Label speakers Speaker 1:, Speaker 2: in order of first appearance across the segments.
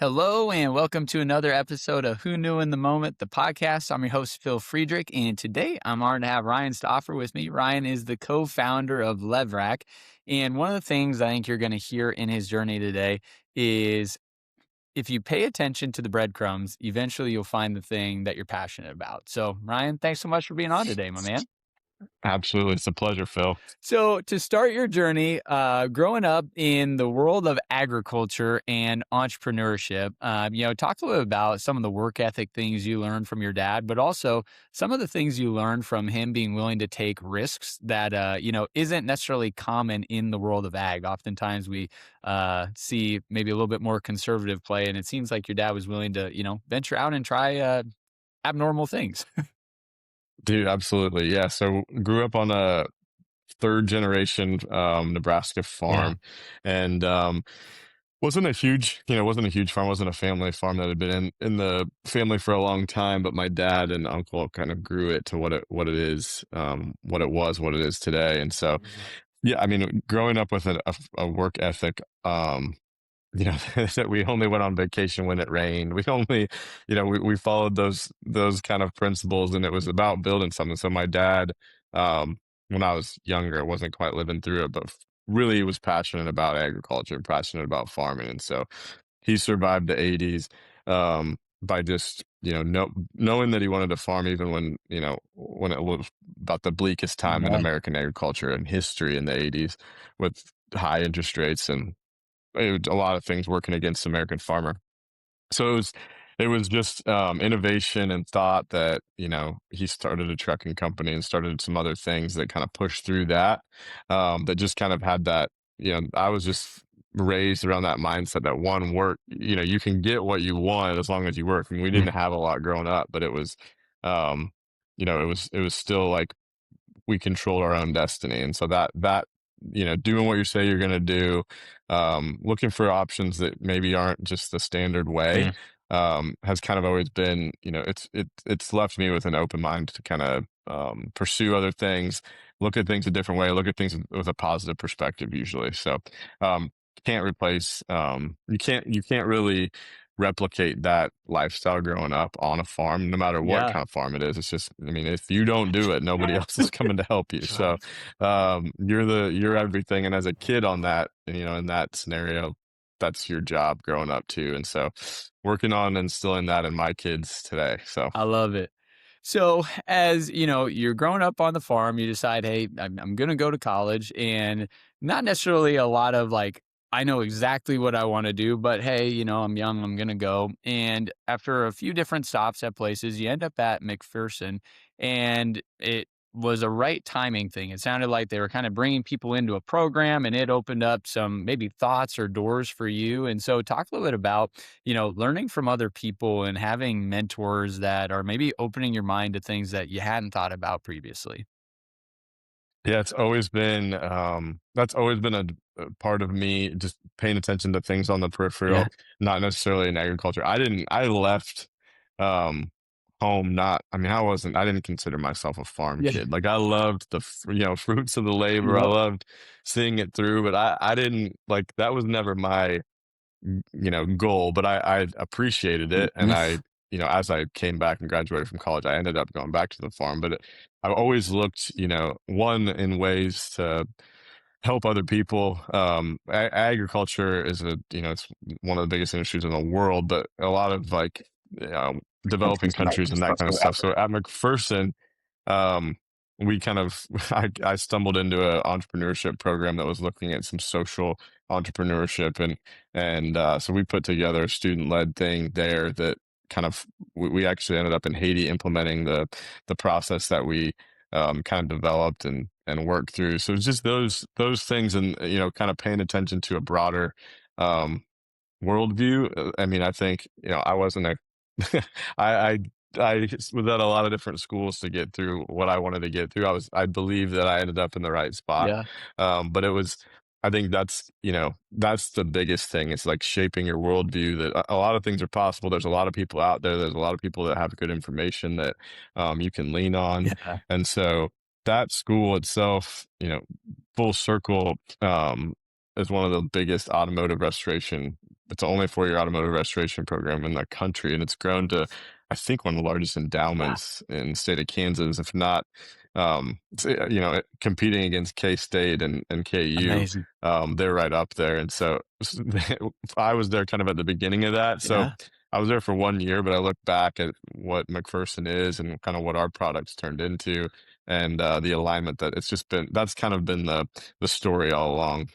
Speaker 1: Hello and welcome to another episode of Who Knew in the Moment, the podcast. I'm your host, Phil Friedrich, and today I'm honored to have Ryan Stauffer with me. Ryan is the co founder of Levrack. And one of the things I think you're going to hear in his journey today is if you pay attention to the breadcrumbs, eventually you'll find the thing that you're passionate about. So, Ryan, thanks so much for being on today, my man.
Speaker 2: Absolutely. It's a pleasure, Phil.
Speaker 1: So, to start your journey, growing up in the world of agriculture and entrepreneurship, talk a little bit about some of the work ethic things you learned from your dad, but also some of the things you learned from him being willing to take risks that, isn't necessarily common in the world of ag. Oftentimes we see maybe a little bit more conservative play, and it seems like your dad was willing to, venture out and try abnormal things.
Speaker 2: Dude, absolutely. Yeah. So grew up on a third generation Nebraska
Speaker 1: Yeah.
Speaker 2: farm and wasn't a huge farm, wasn't a family farm that had been in the family for a long time, but my dad and uncle kind of grew it to what it is, what it is today. And so yeah, I mean, growing up with a work ethic, you know, that we only went on vacation when it rained. We only, we followed those kind of principles, and it was about building something. So my dad, when I was younger, wasn't quite living through it, but really was passionate about agriculture, passionate about farming, and so he survived the '80s by just knowing that he wanted to farm, even when it was about the bleakest time in
Speaker 1: Yeah.
Speaker 2: American agriculture and history in the '80s, with high interest rates and a lot of things working against the American farmer. So it was just innovation and thought that he started a trucking company and started some other things that kind of pushed through that. That just kind of had that. I was just raised around that mindset that one work. You can get what you want as long as you work. And we
Speaker 1: Yeah.
Speaker 2: didn't have a lot growing up, but it was, um, it was still like we control our own destiny. And so that doing what you say you're going to do, looking for options that maybe aren't just the standard way,
Speaker 1: Yeah.
Speaker 2: has kind of always been, it's left me with an open mind to kind of pursue other things, look at things a different way, look at things with a positive perspective usually. So um can't replace you can't really replicate that lifestyle growing up on a farm, no matter what
Speaker 1: Yeah.
Speaker 2: kind of farm it is. It's just, I mean, if you don't do it, nobody else is coming to help you. So you're everything. And as a kid on that, in that scenario, that's your job growing up too. And so working on instilling that in my kids today. So
Speaker 1: I love it. So, as you know, you're growing up on the farm, you decide, hey, I'm going to go to college, and not necessarily a lot of like, I know exactly what I want to do, but hey, I'm young, I'm going to go. And after a few different stops at places, you end up at McPherson, and it was a right timing thing. It sounded like they were kind of bringing people into a program, and it opened up some maybe thoughts or doors for you. And so, talk a little bit about learning from other people and having mentors that are maybe opening your mind to things that you hadn't thought about previously.
Speaker 2: yeah, that's always been a part of me, just paying attention to things on the
Speaker 1: Yeah.
Speaker 2: peripheral, not necessarily in agriculture. I left um home, not, I mean, I didn't consider myself a farm
Speaker 1: Yeah.
Speaker 2: kid. Like I loved fruits of the labor. I
Speaker 1: Yep.
Speaker 2: loved seeing it through, but I didn't, like, that was never my goal, but I appreciated it. And as I came back and graduated from college, I ended up going back to the farm. But I always looked, one, in ways to help other people. Agriculture is it's one of the biggest industries in the world, but a lot of like, developing countries and that kind of stuff. So at McPherson, um, we kind of, I stumbled into an entrepreneurship program that was looking at some social entrepreneurship, and so we put together a student led thing there that kind of, we actually ended up in Haiti implementing the process that we kind of developed and worked through. So it's just those things, and kind of paying attention to a broader um, worldview. I mean, I think I wasn't a I I was at a lot of different schools to get through what I wanted to get through. I believe that I ended up in the right spot,
Speaker 1: Yeah.
Speaker 2: but it was. I think that's the biggest thing. It's like shaping your worldview. That a lot of things are possible. There's a lot of people out there. There's a lot of people that have good information that you can lean on,
Speaker 1: Yeah.
Speaker 2: and so that school itself, full circle, is one of the biggest automotive restoration it's the only 4-year automotive restoration program in the country, and it's grown to, I think, one of the largest
Speaker 1: Wow,
Speaker 2: endowments in the state of Kansas, if not, competing against K-State and KU.
Speaker 1: amazing.
Speaker 2: They're right up there, and so I was there kind of at the beginning of that. So
Speaker 1: Yeah.
Speaker 2: I was there for 1 year, but I look back at what McPherson is and kind of what our products turned into, and the alignment that it's just been. That's kind of been the story all along,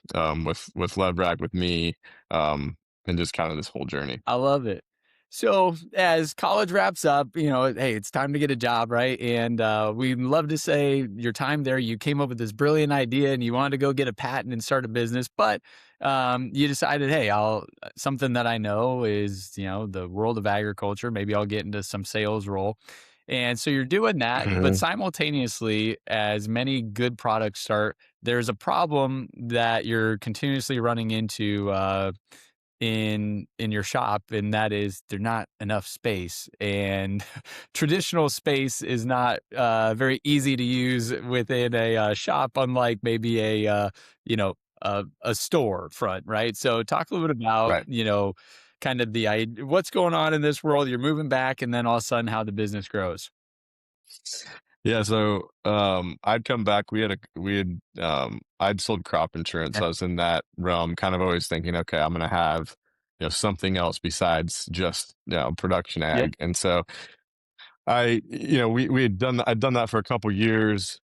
Speaker 2: with Levrack, with me, and just kind of this whole journey.
Speaker 1: I love it. So as college wraps up, hey, it's time to get a job, right? And we love to say your time there, you came up with this brilliant idea and you wanted to go get a patent and start a business, but you decided, hey, I'll something that I know is, the world of agriculture. Maybe I'll get into some sales role. And so you're doing that, but
Speaker 2: Mhm.
Speaker 1: simultaneously, as many good products start, there's a problem that you're continuously running into. In your shop, and that is there's not enough space, and traditional space is not very easy to use within a shop, unlike maybe a store front, right? So talk a little bit about
Speaker 2: Right.
Speaker 1: kind of what's going on in this world. You're moving back, and then all of a sudden how the business grows.
Speaker 2: Yeah, so, I'd come back, I'd sold crop insurance,
Speaker 1: Yeah,
Speaker 2: so I was in that realm, kind of always thinking, "Okay, I'm gonna have, something else besides just, production
Speaker 1: yeah,
Speaker 2: ag," and so I'd done that for a couple years.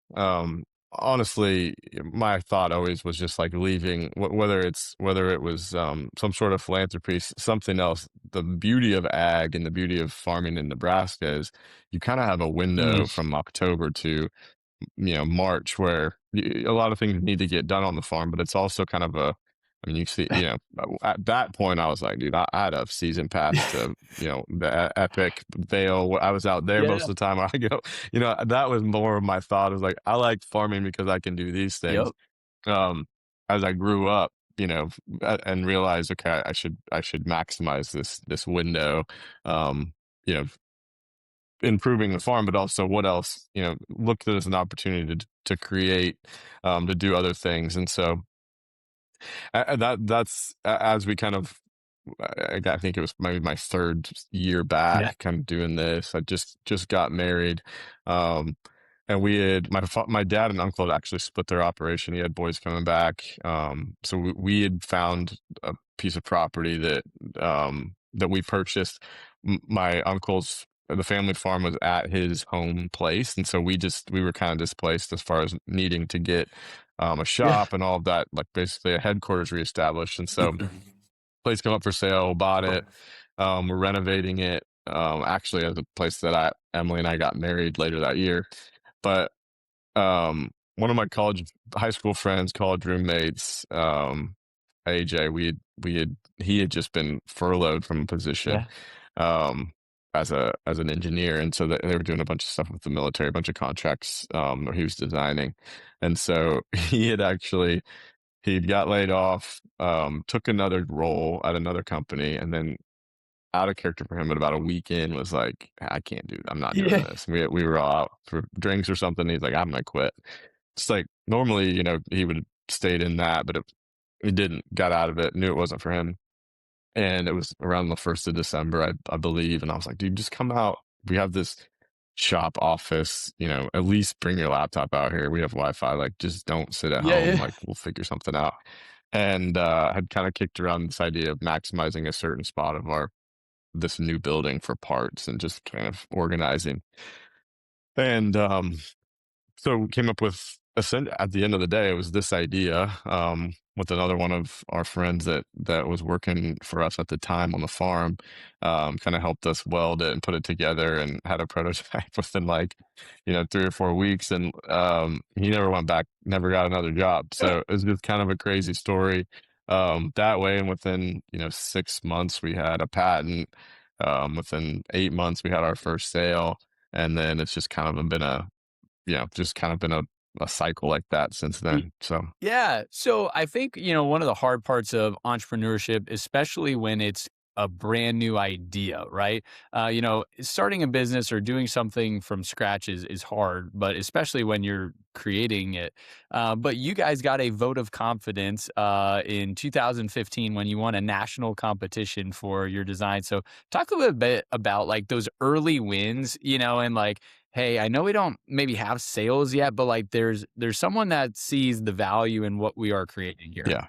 Speaker 2: Honestly, my thought always was just like leaving, whether it was some sort of philanthropy, something else. The beauty of ag and the beauty of farming in Nebraska is you kind of have a window
Speaker 1: mm,
Speaker 2: from October to March where a lot of things need to get done on the farm, but it's also kind of I mean, you see, at that point, I was like, dude, I had a season pass to, the Epic Vale. I was out there
Speaker 1: yeah,
Speaker 2: most of the time. I go, that was more of my thought. Is like, I like farming because I can do these things.
Speaker 1: yep,
Speaker 2: Um, as I grew up, and realized, okay, I should maximize this window. Um, you know, improving the farm, but also what else, looked at it as an opportunity to create, to do other things. And so as we kind of, I think it was maybe my third year
Speaker 1: yeah,
Speaker 2: back, kind of doing this. I just got married, um, and we had my dad and uncle had actually split their operation. He had boys coming back, so we had found a piece of property that we purchased. My uncle's the family farm was at his home place, and so we were kind of displaced as far as needing to get a
Speaker 1: yeah,
Speaker 2: shop and all of that, like basically a headquarters reestablished. And so place come up for sale, bought it. We're renovating it. Actually, as a place that Emily and I got married later that year. But one of my high school friends, college roommates, AJ, he had just been furloughed from a position,
Speaker 1: yeah,
Speaker 2: um, as an engineer, and so they were doing a bunch of stuff with the military, a bunch of contracts, where he was designing, and so he got laid off, took another role at another company, and then out of character for him, but about a week in was like, I can't do. I'm not doing
Speaker 1: yeah,
Speaker 2: this. We were all out for drinks or something. He's like, I'm gonna quit. It's like normally, he would have stayed in that, but he didn't. Got out of it. Knew it wasn't for him. And it was around the 1st of December, I believe. And I was like, dude, just come out. We have this shop office. At least bring your laptop out here. We have Wi-Fi. Like, just don't sit at
Speaker 1: yeah,
Speaker 2: home.
Speaker 1: yeah,
Speaker 2: Like, we'll figure something out. And had kind of kicked around this idea of maximizing a certain spot of our this new building for parts and just kind of organizing. And so we came up with at the end of the day, it was this idea, with another one of our friends that was working for us at the time on the farm, kind of helped us weld it and put it together and had a prototype within like, 3 or 4 weeks. And he never went back, never got another job. So it was just kind of a crazy story, that way. And within, 6 months, we had a patent. Within 8 months, we had our first sale. And then it's just kind of been just kind of been a cycle like that since
Speaker 1: yeah.
Speaker 2: then. So
Speaker 1: Yeah. So I think, one of the hard parts of entrepreneurship, especially when it's a brand new idea, right? Starting a business or doing something from scratch is hard, but especially when you're creating it. But you guys got a vote of confidence in 2015 when you won a national competition for your design. So talk a little bit about like those early wins, and like, hey, I know we don't maybe have sales yet, but like there's someone that sees the value in what we are creating here.
Speaker 2: Yeah.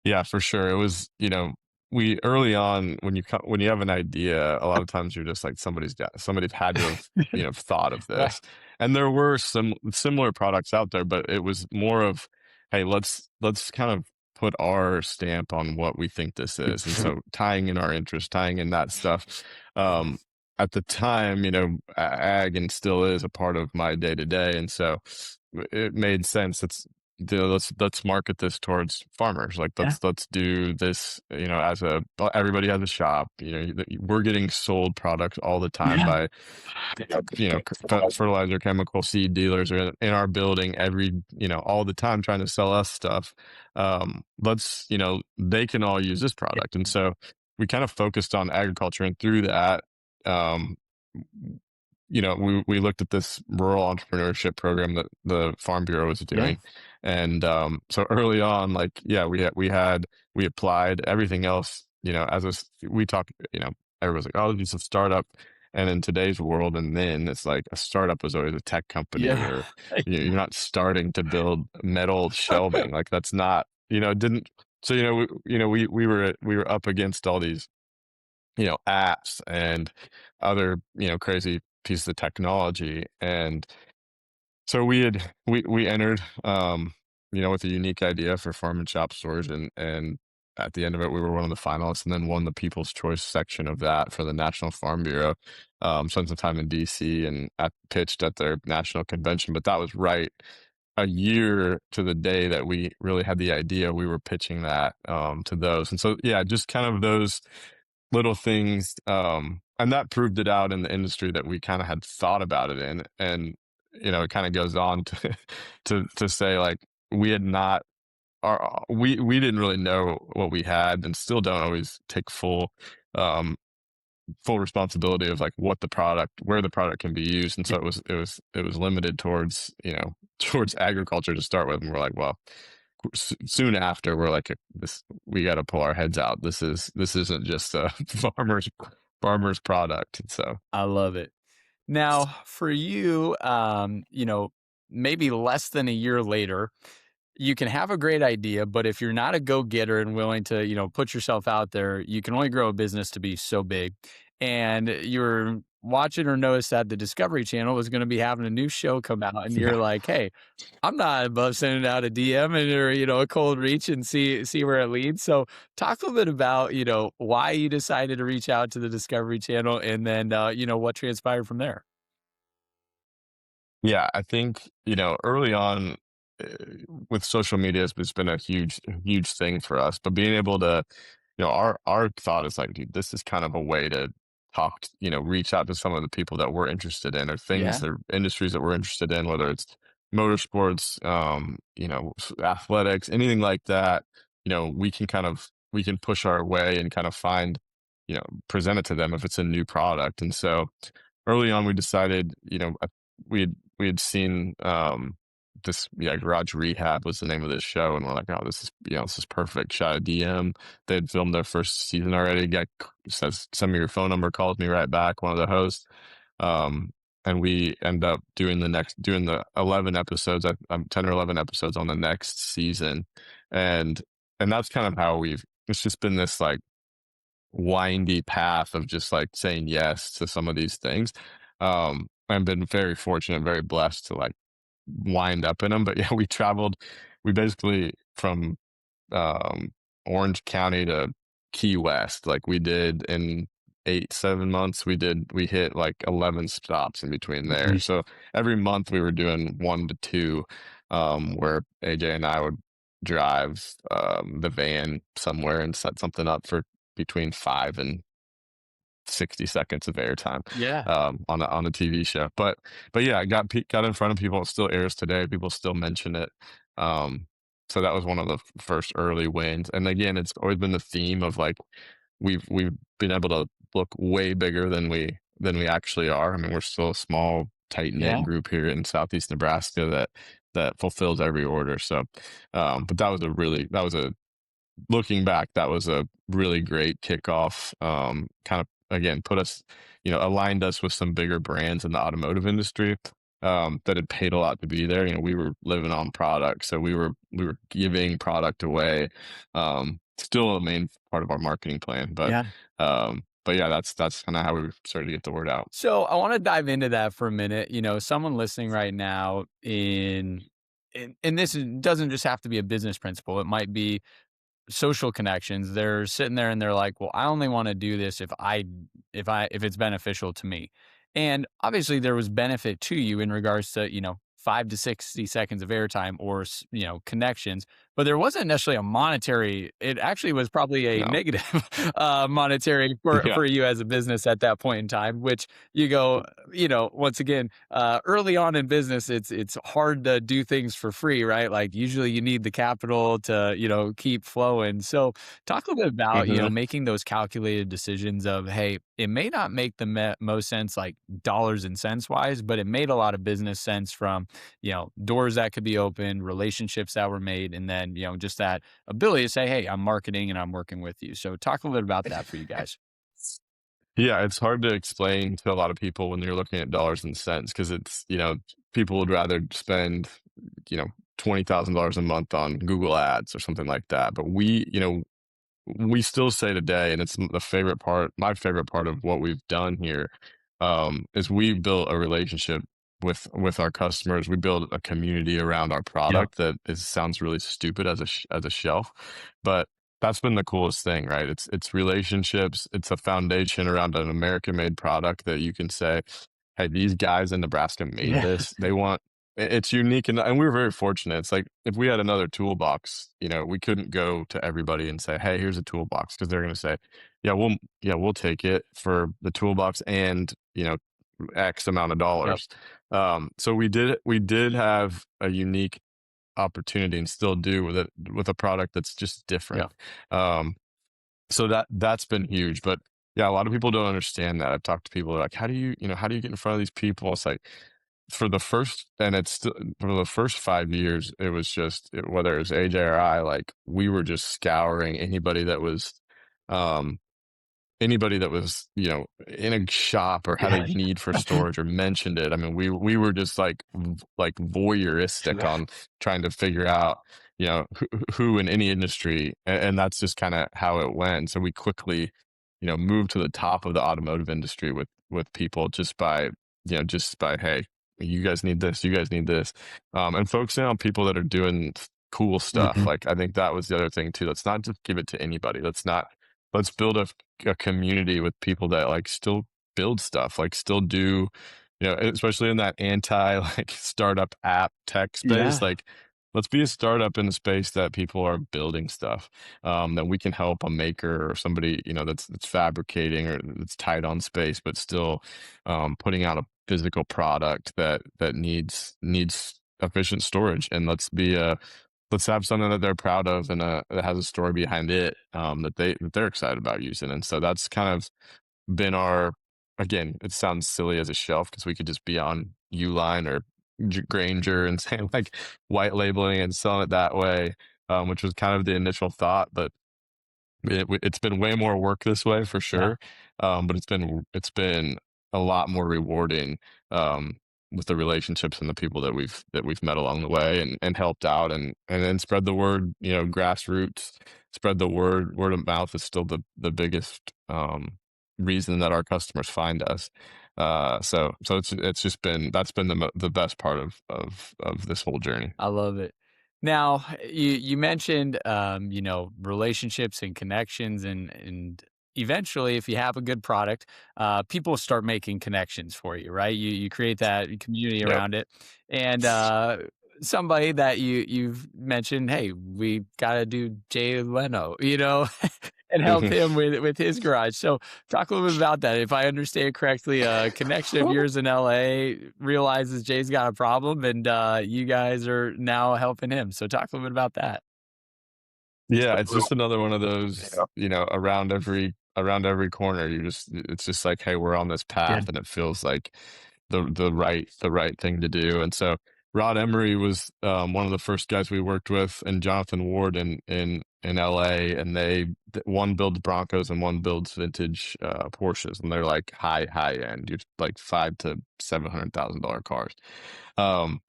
Speaker 2: Yeah, for sure. It was, we early on when you have an idea, a lot of times you're just like somebody's had to have, thought of
Speaker 1: Right.
Speaker 2: this. And there were some similar products out there, but it was more of, hey, let's kind of put our stamp on what we think this is. And so tying in our interest, tying in that stuff. Um at the time, ag and still is a part of my day to day. And so it made sense. Let's market this towards farmers. Like
Speaker 1: Yeah.
Speaker 2: let's do this, everybody has a shop, we're getting sold products all the time
Speaker 1: Yeah.
Speaker 2: by, fertilizer, chemical, seed dealers are in our building all the time trying to sell us stuff. They can all use this product. And so we kind of focused on agriculture, and through that, um, we looked at this rural entrepreneurship program that the Farm Bureau was
Speaker 1: Yeah.
Speaker 2: doing, and so early on, like, yeah, we applied everything else. We talk, everybody's like, oh, it's a startup, and in today's world, and then it's like a startup was always a tech company,
Speaker 1: Yeah.
Speaker 2: or you're not starting to build metal shelving, like that's not, it didn't. So we were up against all these apps and other, crazy pieces of technology. And so we entered, with a unique idea for farm and shop stores, and at the end of it, we were one of the finalists, and then won the People's Choice section of that for the National Farm Bureau. Spent some time in DC and pitched at their national convention, but that was right a year to the day that we really had the idea. We were pitching that to those, and so yeah, just kind of those little things, and that proved it out in the industry that we kind of had thought about it in. And it kind of goes on to to say, like, we had not we didn't really know what we had, and still don't always take um full responsibility of like where the product can be used. And so it was limited towards, towards agriculture to start with. And we're like, well, soon after, we're like, this, we got to pull our heads out. This isn't just a farmer's product. And so
Speaker 1: I love it. Now, for you, maybe less than a year later, you can have a great idea, but if you're not a go-getter and willing to, put yourself out there, you can only grow a business to be so big. And you're watching or notice that the Discovery Channel is going to be having a new show come out, and you're
Speaker 2: yeah.
Speaker 1: like, "Hey, I'm not above sending out a DM and or a cold reach and see where it leads." So, talk a little bit about why you decided to reach out to the Discovery Channel, and then what transpired from there.
Speaker 2: Yeah, I think, early on, uh, with social media, it's been a huge thing for us. But being able to, our thought is like, dude, this is kind of a way to reach out to some of the people that we're interested in, or things
Speaker 1: Yeah.
Speaker 2: or industries that we're interested in, whether it's motorsports, athletics, anything like that. We can push our way and kind of find, present it to them if it's a new product. And so early on, we decided, we had seen, this, yeah, Garage Rehab was the name of this show, and we're like, oh, this is perfect. Shot a DM. They had filmed their first season already. Guy says, send me your phone number, calls me right back, one of the hosts. Um, and we end up doing the 11 episodes, 10 or 11 episodes on the next season. And that's kind of how it's just been this like windy path of just like saying yes to some of these things. I've been very fortunate, very blessed to like wind up in them. But yeah, we basically from um, Orange County to Key West, like we did in 7 months, we hit like 11 stops in between there.
Speaker 1: Nice.
Speaker 2: So every month we were doing 1 to 2, where AJ and I would drive the van somewhere and set something up for between 5 and 60 seconds of airtime
Speaker 1: Yeah.
Speaker 2: on a TV show. But yeah, I got in front of people. It still airs today. People still mention it. Um, so that was one of the first early wins. And again, it's always been the theme of like we've been able to look way bigger than we actually are. I mean, we're still a small, tight knit
Speaker 1: Yeah.
Speaker 2: group here in Southeast Nebraska that fulfills every order. So, but that was a looking back, that was a really great kickoff. Kind of again put us, aligned us with some bigger brands in the automotive industry that had paid a lot to be there. We were living on product, so we were giving product away. Still a main part of our marketing plan,
Speaker 1: Yeah.
Speaker 2: but yeah, that's kind of how we started to get the word out.
Speaker 1: So I want to dive into that for a minute. Someone listening right now and doesn't just have to be a business principle. It might be social connections. They're sitting there and they're like, "Well, I only want to do this if it's beneficial to me." And obviously there was benefit to you in regards to, 5 to 60 seconds of airtime or, connections, but there wasn't necessarily a monetary. It actually was probably a
Speaker 2: No,
Speaker 1: negative monetary
Speaker 2: yeah,
Speaker 1: for you as a business at that point in time, which you go, once again, early on in business, it's hard to do things for free, right? Like usually you need the capital to, keep flowing. So talk a little bit about,
Speaker 2: hmm
Speaker 1: making those calculated decisions of, hey, it may not make the most sense like dollars and cents wise, but it made a lot of business sense from, doors that could be opened, relationships that were made, and then, just that ability to say, hey, I'm marketing and I'm working with you. So talk a little bit about that for you guys.
Speaker 2: yeah. It's hard to explain to a lot of people when you're looking at dollars and cents because people would rather spend you know $20,000 a month on Google Ads or something like that. But we still say today, and it's the favorite part, my favorite part of what we've done here, is we built a relationship with our customers. We build a community around our
Speaker 1: Yep.
Speaker 2: product that sounds really stupid as as a shelf, but that's been the coolest thing, right? It's relationships. It's a foundation around an American made product that you can say, hey, these guys in Nebraska made
Speaker 1: Yeah.
Speaker 2: this. It's unique, and we were very fortunate. It's like if we had another toolbox, we couldn't go to everybody and say, "Hey, here's a toolbox," because they're going to say, yeah, we'll take it for the toolbox and X amount of
Speaker 1: Yep.
Speaker 2: dollars." So we did have a unique opportunity and still do with a product that's just different.
Speaker 1: Yep.
Speaker 2: Um, so that's been huge. But yeah, a lot of people don't understand that. I've talked to people like, how do you get in front of these people? It's like for the first 5 years, it was just whether it was AJ or I, like we were just scouring um, anybody that was, in a shop or had a
Speaker 1: Yeah.
Speaker 2: need for storage or mentioned it. I mean, we were just like voyeuristic
Speaker 1: Yeah.
Speaker 2: on trying to figure out, who in any industry, and that's just kind of how it went. So we quickly, moved to the top of the automotive industry with people just by, hey, you guys need this, you guys need this, and focusing on people that are doing cool stuff.
Speaker 1: Mhm.
Speaker 2: Like I think that was the other thing too. Let's not just give it to anybody. Let's build a community with people that like still build stuff, like still do, especially in that anti like startup app tech space.
Speaker 1: Yeah.
Speaker 2: Like, let's be a startup in a space that people are building stuff, that we can help a maker or somebody, that's fabricating or that's tight on space, but still putting out a physical product that needs efficient storage. And let's have something that they're proud of and that has a story behind it, that they're excited about using. And so that's kind of been our, again, it sounds silly as a shelf because we could just be on Uline or Granger and saying like white labeling and selling it that way, which was kind of the initial thought. But it's been way more work this way for
Speaker 1: Yeah.
Speaker 2: sure, but it's been a lot more rewarding, with the relationships and the people that we've met along the way and helped out and then spread the word, grassroots, spread the word. Word of mouth is still the biggest reason that our customers find us. So it's just been that's been the best part of this whole journey.
Speaker 1: I love it. Now, you mentioned, relationships and connections, and eventually, if you have a good product, people start making connections for you, right? You create that community
Speaker 2: Yep.
Speaker 1: around it, and somebody that you've mentioned, hey, we got to do Jay Leno, and help him with his garage. So talk a little bit about that. If I understand correctly, a connection of yours in LA realizes Jay's got a problem and you guys are now helping him. So talk a little bit about that.
Speaker 2: Yeah, it's just another one of those, around every around every corner. It's just like, hey, we're on this
Speaker 1: Yeah.
Speaker 2: path, and it feels like the right thing to do. And so Rod Emery was one of the first guys we worked with, and Jonathan Ward in LA, and one builds Broncos and one builds vintage Porsches, and they're like high end, you're like $500,000 to $700,000 cars. Um,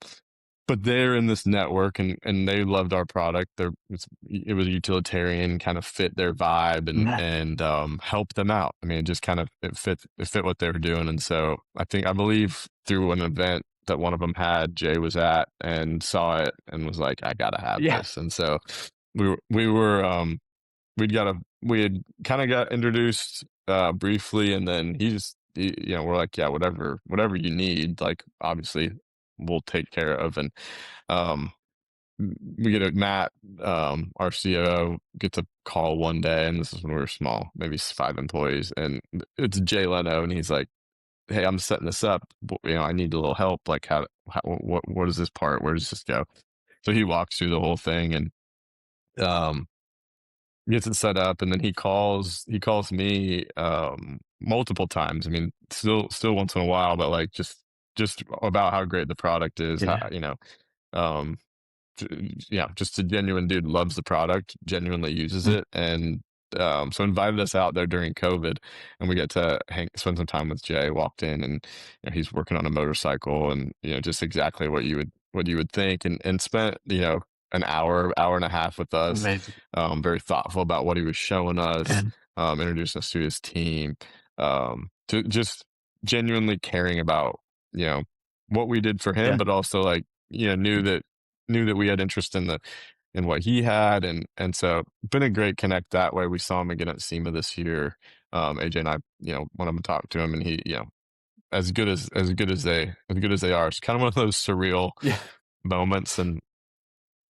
Speaker 2: but they're in this network, and they loved our product. It was utilitarian, kind of fit their vibe,
Speaker 1: Yeah.
Speaker 2: and helped them out. I mean, it just kind of it fit what they were doing. And so I believe through an event that one of them had, Jay was at and saw it and was like, I gotta have
Speaker 1: Yeah.
Speaker 2: this. And so we had kind of got introduced briefly, and then we're like, yeah, whatever you need, like, obviously we'll take care of. And um we get a Matt, our COO, gets a call one day, and this is when we were small, maybe 5 employees, and it's Jay Leno, and he's like, hey, I'm setting this up, I need a little help, like, what is this part, where does this go? So he walks through the whole thing, and um gets it set up, and then he calls me multiple times. I mean, still once in a while, but like just about how great the product is, how,
Speaker 1: Yeah.
Speaker 2: um yeah, just a genuine dude, loves the product, genuinely uses
Speaker 1: Mm.
Speaker 2: it. And so invited us out there during COVID, and we get to spend some time with Jay. Walked in, and he's working on a motorcycle, and just exactly what you would think, and spent an hour and a half with us,
Speaker 1: Amazing.
Speaker 2: very thoughtful about what he was showing us,
Speaker 1: And
Speaker 2: introducing us to his team, to just genuinely caring about you know what we did for him,
Speaker 1: yeah.
Speaker 2: but also, like, knew that we had interest in what he had. And so been a great connect that way. We saw him again at SEMA this year. AJ and I, went up and talked to him, and he, as good as they are, it's kind of one of those surreal
Speaker 1: Yeah.
Speaker 2: moments. And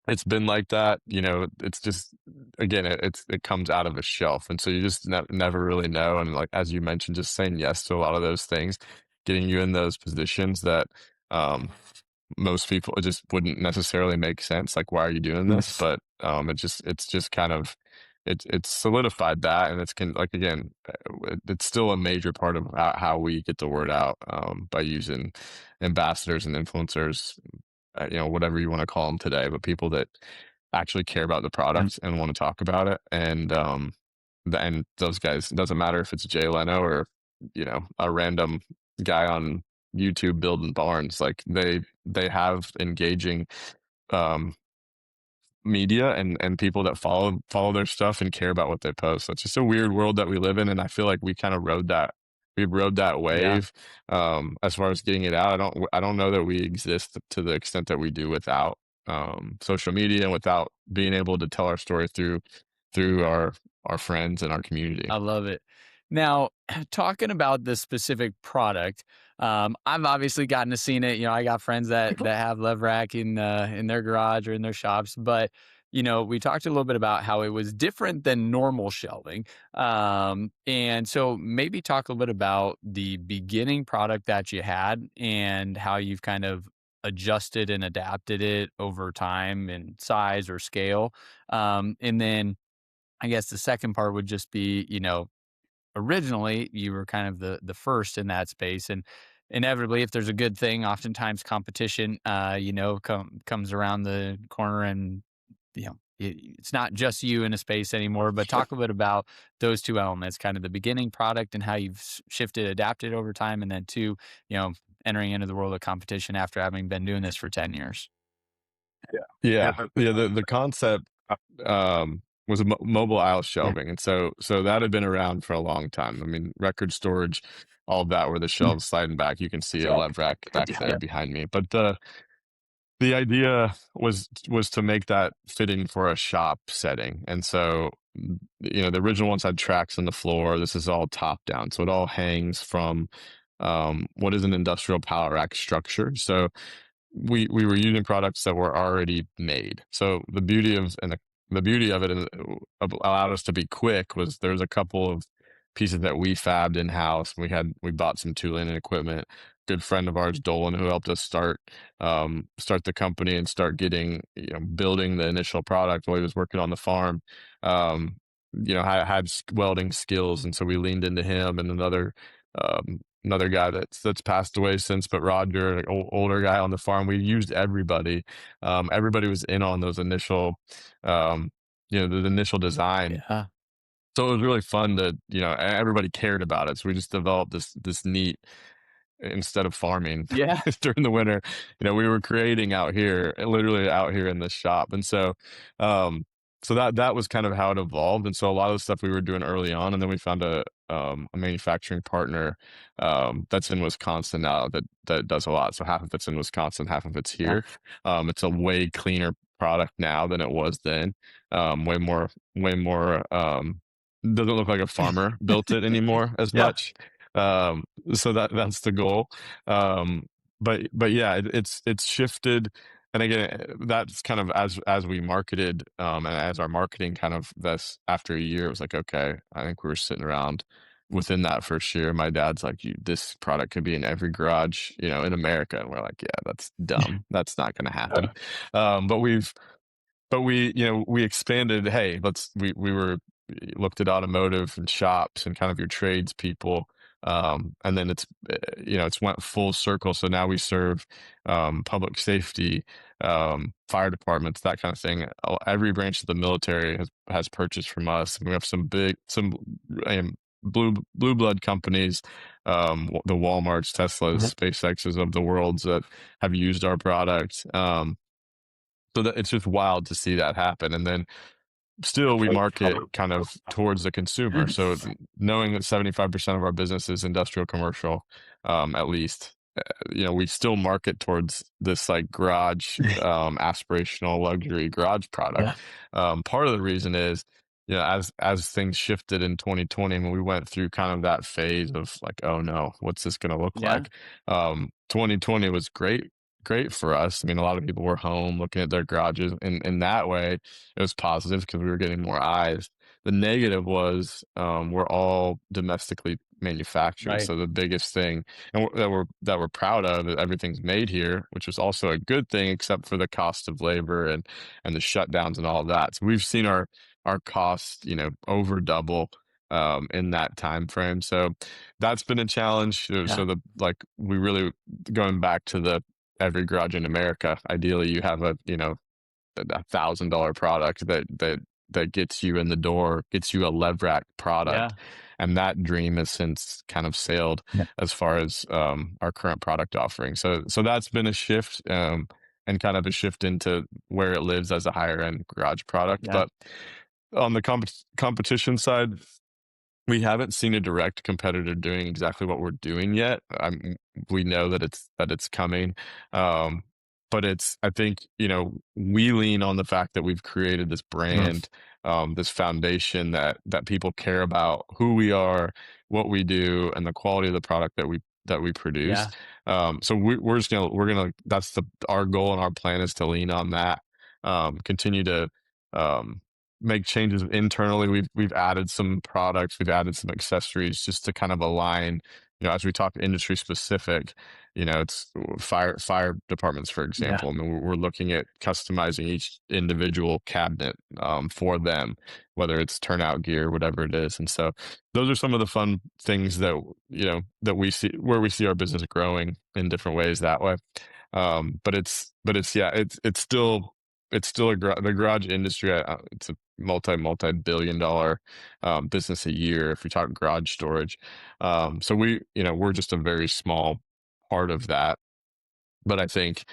Speaker 2: it's been like that. It's just, again, it comes out of a shelf, and so you just never really know. And, like, as you mentioned, just saying yes to a lot of those things, getting you in those positions that um most people, it just wouldn't necessarily make sense. Like, why are you doing this?
Speaker 1: Yes.
Speaker 2: But it's just kind of, it's solidified that, and like, again, it's still a major part of how we get the word out, by using ambassadors and influencers, whatever you want to call them today, but people that actually care about the
Speaker 1: Yeah.
Speaker 2: product and want to talk about it. And those guys, it doesn't matter if it's Jay Leno or a random guy on YouTube building barns. Like, they have engaging um media, and people that follow their stuff and care about what they post. So it's just a weird world that we live in, and I feel like we rode that
Speaker 1: Yeah.
Speaker 2: wave, as far as getting it out. I don't know that we exist to the extent that we do without social media, and without being able to tell our story through our friends and our community.
Speaker 1: I love it. Now, talking about this specific product, I've obviously gotten to seen it. I got friends that have Levrack in their garage or in their shops, but we talked a little bit about how it was different than normal shelving. And so maybe talk a little bit about the beginning product that you had and how you've kind of adjusted and adapted it over time in size or scale. And then I guess the second part would just be, originally you were kind of the first in that space, and inevitably, if there's a good thing, oftentimes competition, comes around the corner, and it's not just you in a space anymore. But talk a bit about those two elements, kind of the beginning product and how you've shifted, adapted over time, and then two, you know, entering into the world of competition after having been doing this for 10 years.
Speaker 2: Yeah, yeah. The concept was mobile aisle
Speaker 1: Yeah.
Speaker 2: shelving, and so that had been around for a long time. I mean, record storage, all of that, where the
Speaker 1: Mm.
Speaker 2: shelves sliding back. You can see a lev rack back
Speaker 1: Yeah.
Speaker 2: there behind me. But the idea was to make that fitting for a shop setting. And so the original ones had tracks on the floor. This is all top down, so it all hangs from what is an industrial pallet rack structure. So we were using products that were already made. So the beauty of it, and allowed us to be quick, was there's a couple of pieces that we fabbed in house. We bought some tooling and equipment. Good friend of ours, Dolan, who helped us start the company and start getting building the initial product while he was working on the farm. Um, had welding skills, and so we leaned into him and another guy that's passed away since, but Roger, like older guy on the farm. We used everybody. Everybody was in on those initial, the initial design,
Speaker 1: Yeah.
Speaker 2: so it was really fun to, everybody cared about it. So we just developed this neat, instead of farming
Speaker 1: Yeah.
Speaker 2: during the winter, we were creating out here, literally out here in this shop. And um, so that was kind of how it evolved. And so a lot of the stuff we were doing early on, and then we found a manufacturing partner, that's in Wisconsin now that does a lot. So half of it's in Wisconsin, half of it's
Speaker 1: Yeah.
Speaker 2: here. It's a way cleaner product now than it was then. Way more, doesn't look like a farmer built it anymore as
Speaker 1: Yeah.
Speaker 2: much. Um, so that's the goal. Um, but yeah, it's shifted. And again, that's kind of as we marketed, and as our marketing kind of this after a year, it was like, okay, I think we were sitting around within that first year. My dad's like, this product could be in every garage, in America. And we're like, yeah, that's dumb. That's not going to happen.
Speaker 1: Yeah.
Speaker 2: But we expanded. Hey, we were looked at automotive and shops and kind of your tradespeople. And then it's went full circle. So now we serve, public safety, fire departments, that kind of thing. Every branch of the military has purchased from us. We have some blue blood companies, the Walmarts,
Speaker 1: Mhm.
Speaker 2: Teslas, SpaceXs of the worlds that have used our product. So that it's just wild to see that happen. And then still we market kind of towards the consumer. So knowing that 75% of our business is industrial commercial, at least, we still market towards this like garage, aspirational luxury garage
Speaker 1: Yeah.
Speaker 2: product. Part of the reason is, as things shifted in 2020, when we went through kind of that phase of like, oh no, what's this going to look
Speaker 1: Yeah.
Speaker 2: like? 2020 was great for us. I mean, a lot of people were home looking at their garages, and in that way, it was positive because we were getting more eyes. The negative was, we're all domestically manufactured,
Speaker 1: Right.
Speaker 2: so the biggest thing, and that we're proud of, is everything's made here, which is also a good thing, except for the cost of labor and the shutdowns and all of that. So we've seen our costs, over double, in that time frame. So that's been a challenge.
Speaker 1: Yeah.
Speaker 2: So we really, going back to the every garage in America, ideally you have $1,000 product that gets you in the door, gets you a Levrack product,
Speaker 1: Yeah.
Speaker 2: and that dream has since kind of sailed
Speaker 1: Yeah.
Speaker 2: as far as, our current product offering. So that's been a shift, and kind of a shift into where it lives as a higher end garage product.
Speaker 1: Yeah.
Speaker 2: But on the competition side, we haven't seen a direct competitor doing exactly what we're doing yet. We know that it's coming, um, but I think, we lean on the fact that we've created this
Speaker 1: Mm.
Speaker 2: brand, this foundation that people care about who we are, what we do, and the quality of the product that we produce.
Speaker 1: Yeah.
Speaker 2: So we're gonna that's our goal and our plan is to lean on that, continue to, um, make changes internally. We've added some products, we've added some accessories just to kind of align, as we talk industry specific, it's fire departments, for
Speaker 1: Yeah.
Speaker 2: example. I mean, we're looking at customizing each individual cabinet, for them, whether it's turnout gear, whatever it is. And so those are some of the fun things that we see, where we see our business growing in different ways that way. But it's yeah, it's still the garage industry. It's a multi-billion dollar, business a year if we talk garage storage. So we're just a very small part of that. But I think,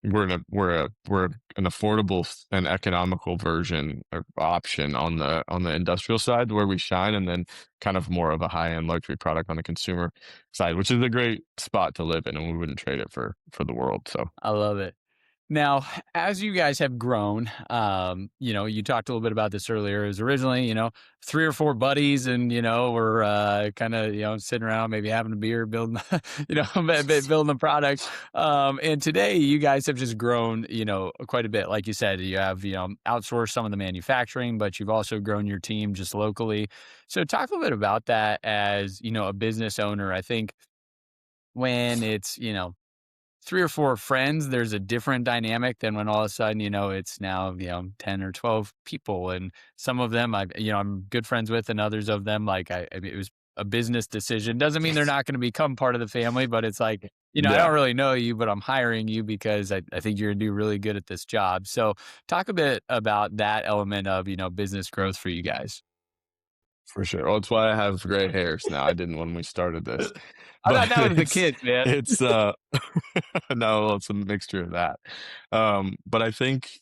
Speaker 2: we're an affordable and economical version or option on the industrial side where we shine, and then kind of more of a high end luxury product on the consumer side, which is a great spot to live in, and we wouldn't trade it for the world. So
Speaker 1: I love it. Now, as you guys have grown, you talked a little bit about this earlier. It was originally, three or four buddies, and we're kind of, sitting around, maybe having a beer, building, building the product. And today, you guys have just grown, quite a bit. Like you said, you have, outsourced some of the manufacturing, but you've also grown your team just locally. So, talk a little bit about that as a business owner. I think when it's 3 or 4 friends, there's a different dynamic than when all of a sudden, it's now, 10 or 12 people, and some of them I'm good friends with, and others of them, like, I mean, it was a business decision. Doesn't mean they're not gonna become part of the family, but it's like, I
Speaker 2: Yeah,
Speaker 1: don't really know you, but I'm hiring you because I think you're gonna do really good at this job. So, talk a bit about that element of, business growth for you guys.
Speaker 2: for sure. Well, it's why I have gray hairs now. I didn't when we started this,
Speaker 1: I
Speaker 2: but
Speaker 1: thought that was the kids, man.
Speaker 2: it's no, well, it's a mixture of that. But it's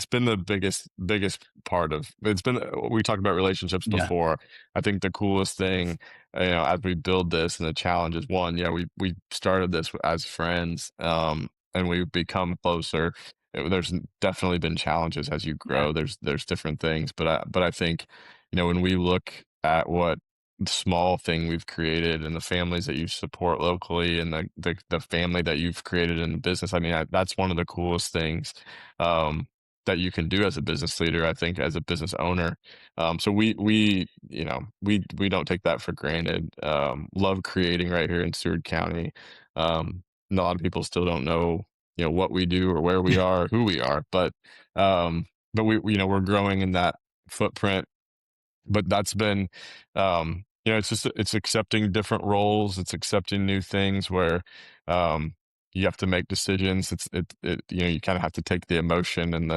Speaker 2: been the biggest part of it's been we talked about relationships
Speaker 1: Yeah,
Speaker 2: before. I think the coolest thing, as we build this and the challenge is one, yeah, we started this as friends, and we've become closer. There's definitely been challenges as you
Speaker 1: yeah,
Speaker 2: grow. There's different things, but I think, when we look at what small thing we've created and the families that you support locally and the family that you've created in the business. I mean, that's one of the coolest things um, that you can do as a business leader, I think, as a business owner. So we don't take that for granted. Love creating right here in Seward County. And a lot of people still don't know, what we do or where we are, or who we are, but we're growing in that footprint, but that's been it's accepting different roles, it's accepting new things where you have to make decisions. You kind of have to take the emotion and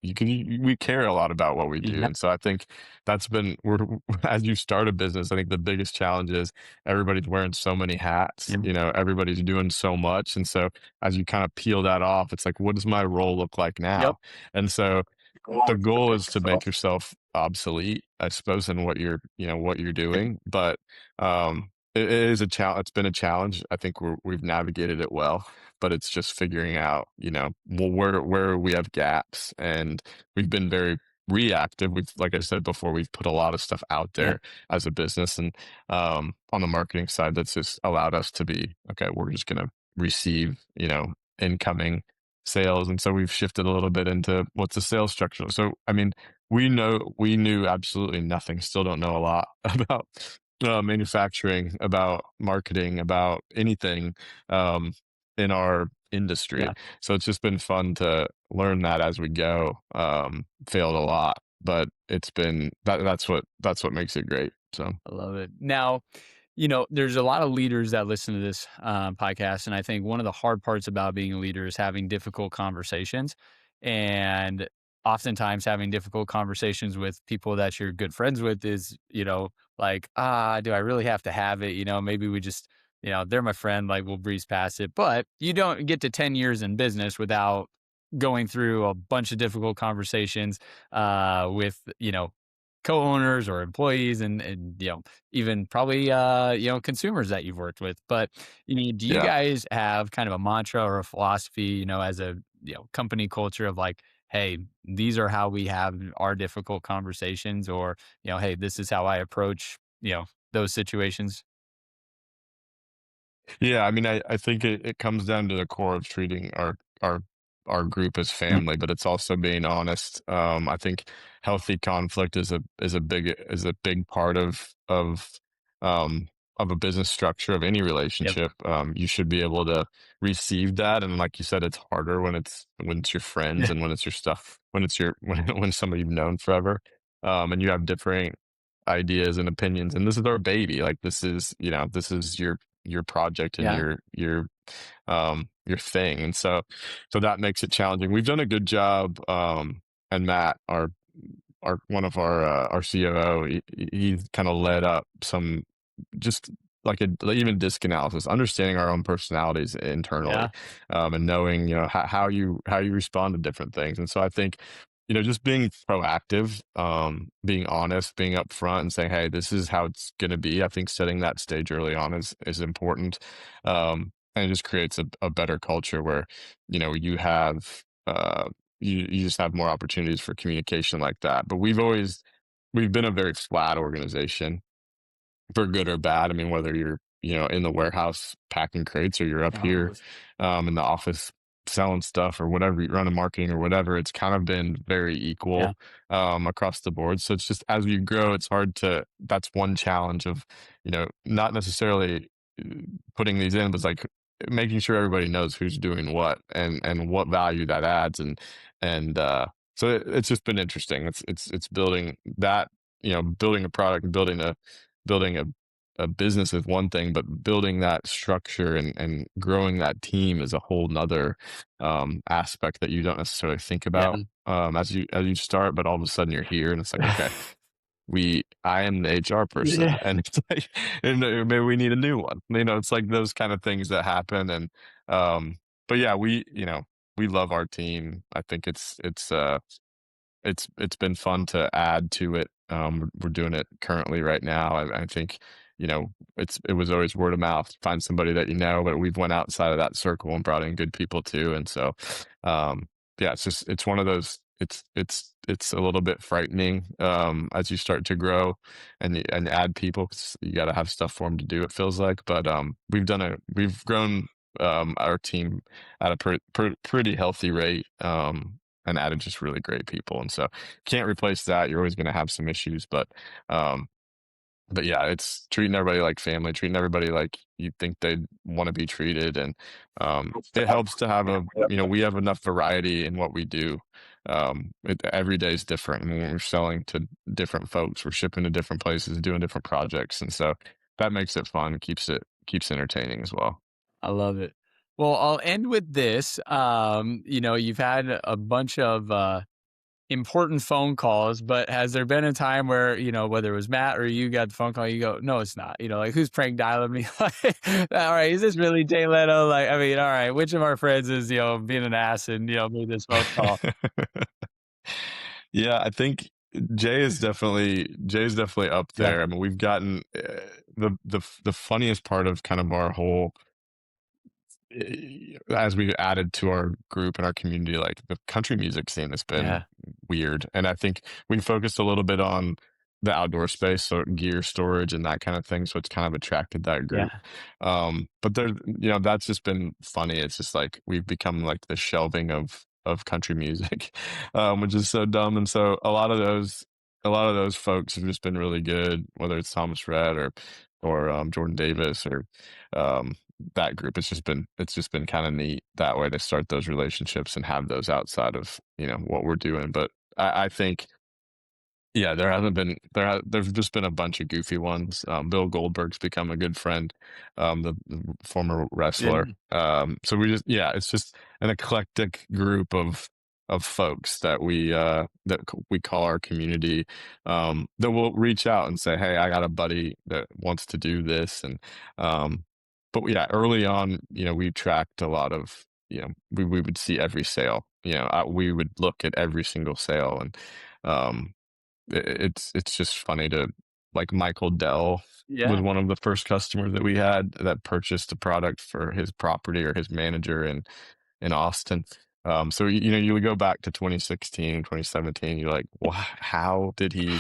Speaker 2: we care a lot about what we do,
Speaker 1: yeah,
Speaker 2: and so I think that's been we're as you start a business, I think the biggest challenge is everybody's wearing so many hats,
Speaker 1: yeah,
Speaker 2: everybody's doing so much, and so as you kind of peel that off, it's like, what does my role look like
Speaker 1: yep,
Speaker 2: now? And so the goal is to make yourself obsolete, I suppose, in what you're doing. But it is a challenge. It's been a challenge. I think we've navigated it well, but it's just figuring out, well, where we have gaps, and we've been very reactive. Like I said before, we've put a lot of stuff out
Speaker 1: yeah,
Speaker 2: there as a business, and on the marketing side, that's just allowed us to be okay. We're just going to receive, incoming sales. And so we've shifted a little bit into what's the sales structure. So, I mean, we knew absolutely nothing, still don't know a lot about manufacturing, about marketing, about anything um, in our industry.
Speaker 1: yeah.
Speaker 2: So it's just been fun to learn that as we go. Failed a lot, but that's what makes it great. So
Speaker 1: I love it. Now, there's a lot of leaders that listen to this podcast, and I think one of the hard parts about being a leader is having difficult conversations, and oftentimes having difficult conversations with people that you're good friends with is, like, do I really have to have it? Maybe we just, they're my friend, like we'll breeze past it. But you don't get to 10 years in business without going through a bunch of difficult conversations with, co-owners or employees, and even probably consumers that you've worked with. But do you
Speaker 2: yeah.
Speaker 1: guys have kind of a mantra or a philosophy, as a company culture of like, hey, these are how we have our difficult conversations, or hey, this is how I approach those situations?
Speaker 2: Yeah, I mean, I think it comes down to the core of treating our group as
Speaker 1: Mm,
Speaker 2: family, but it's also being honest. I think healthy conflict is a big part of a business structure of any
Speaker 1: yep,
Speaker 2: relationship. You should be able to receive that, and like you said, it's harder when it's your friends
Speaker 1: yeah,
Speaker 2: and when it's your stuff when it's your when somebody you've known forever, and you have different ideas and opinions. And this is our baby. Like this is your project and
Speaker 1: yeah,
Speaker 2: your thing. And so that makes it challenging. We've done a good job. And Matt, our one of our COO, he kind of led up some just like even disc analysis, understanding our own personalities internally,
Speaker 1: yeah,
Speaker 2: and knowing how you respond to different things. And so I think just being proactive, being honest, being upfront, and saying, "Hey, this is how it's going to be." I think setting that stage early on is important, and it just creates a better culture where you have you just have more opportunities for communication like that. But we've been a very flat organization, for good or bad. I mean, whether you're, in the warehouse packing crates or you're up
Speaker 1: yeah,
Speaker 2: here in the office selling stuff or whatever, you running marketing or whatever, it's kind of been very
Speaker 1: yeah,
Speaker 2: equal across the board. So it's just as you grow, it's hard to, that's one challenge of, not necessarily putting these in was like making sure everybody knows who's doing what and what value that adds and so it's just been interesting. It's building that, building a product, building a business is one thing, but building that structure and growing that team is a whole nother aspect that you don't necessarily think about
Speaker 1: Yeah.
Speaker 2: as you start, but all of a sudden you're here and it's like, okay, I am the HR person,
Speaker 1: Yeah.
Speaker 2: and it's like, and maybe we need a new one. It's like those kind of things that happen, and but yeah, we love our team. I think it's been fun to add to it. We're doing it currently right now. I think it was always word of mouth. Find somebody that you know, but we've went outside of that circle and brought in good people too. And so, yeah, it's one of those. It's a little bit frightening as you start to grow and add people 'cause you got to have stuff for them to do. It feels like, but we've grown our team at a pretty healthy rate. And added just really great people. And so can't replace that. You're always going to have some issues, um, but yeah, it's treating everybody like family, treating everybody like you think they'd want to be treated. And it helps to have we have enough variety in what we do. Every day is different. And when we're selling to different folks, we're shipping to different places, doing different projects. And so that makes it fun, keeps entertaining as well.
Speaker 1: I love it. Well, I'll end with this. You've had a bunch of important phone calls, but has there been a time where, whether it was Matt or you got the phone call, you go, no, it's not, like who's prank dialing me? Like, all right, is this really Jay Leno? Like, I mean, all right, which of our friends is, being an ass and, made this phone call?
Speaker 2: Yeah, I think Jay's definitely up
Speaker 1: Yeah.
Speaker 2: there. I mean, we've gotten the funniest part of kind of our whole as we added to our group and our community, like the country music scene has been
Speaker 1: Yeah.
Speaker 2: weird. And I think we focused a little bit on the outdoor space, so gear storage and that kind of thing. So it's kind of attracted that group.
Speaker 1: Yeah.
Speaker 2: But that's just been funny. It's just like we've become like the shelving of country music, which is so dumb. And so a lot of those folks have just been really good, whether it's Thomas Rhett or Jordan Davis or um, that group. It's just been kind of neat that way to start those relationships and have those outside of what we're doing. But I think yeah, there hasn't been there's just been a bunch of goofy ones. Bill Goldberg's become a good friend, the former
Speaker 1: Yeah.
Speaker 2: wrestler. So it's just an eclectic group of folks that we call our community. That will reach out and say, "Hey, I got a buddy that wants to do this," and but yeah, early on, we tracked a lot of we would see every sale. We would look at every single sale and. Um, it's just funny to like Michael Dell was
Speaker 1: Yeah.
Speaker 2: one of the first customers that we had that purchased a product for his property or his manager in Austin. So you would go back to 2016, 2017. You're like, well, how did he?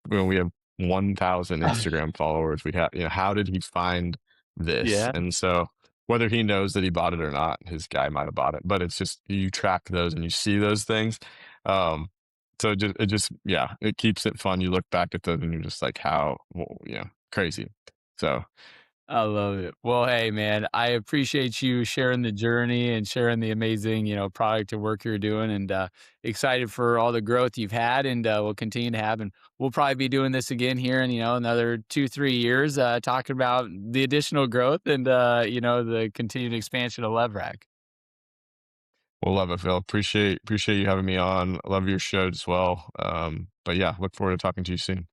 Speaker 2: When we have 1,000 Instagram followers, we have how did he find this?
Speaker 1: Yeah.
Speaker 2: And so whether he knows that he bought it or not, his guy might have bought it. But it's just you track those and you see those things. Um, so yeah, it keeps it fun. You look back at those and you're just like, how, well, crazy. So
Speaker 1: I love it. Well, hey, man, I appreciate you sharing the journey and sharing the amazing, product and work you're doing, and excited for all the growth you've had and will continue to have. And we'll probably be doing this again here in, another 2, 3 years, talking about the additional growth and, the continued expansion of Levrack.
Speaker 2: we'll love it, Phil. Appreciate you having me on. Love your show as well. But yeah, look forward to talking to you soon.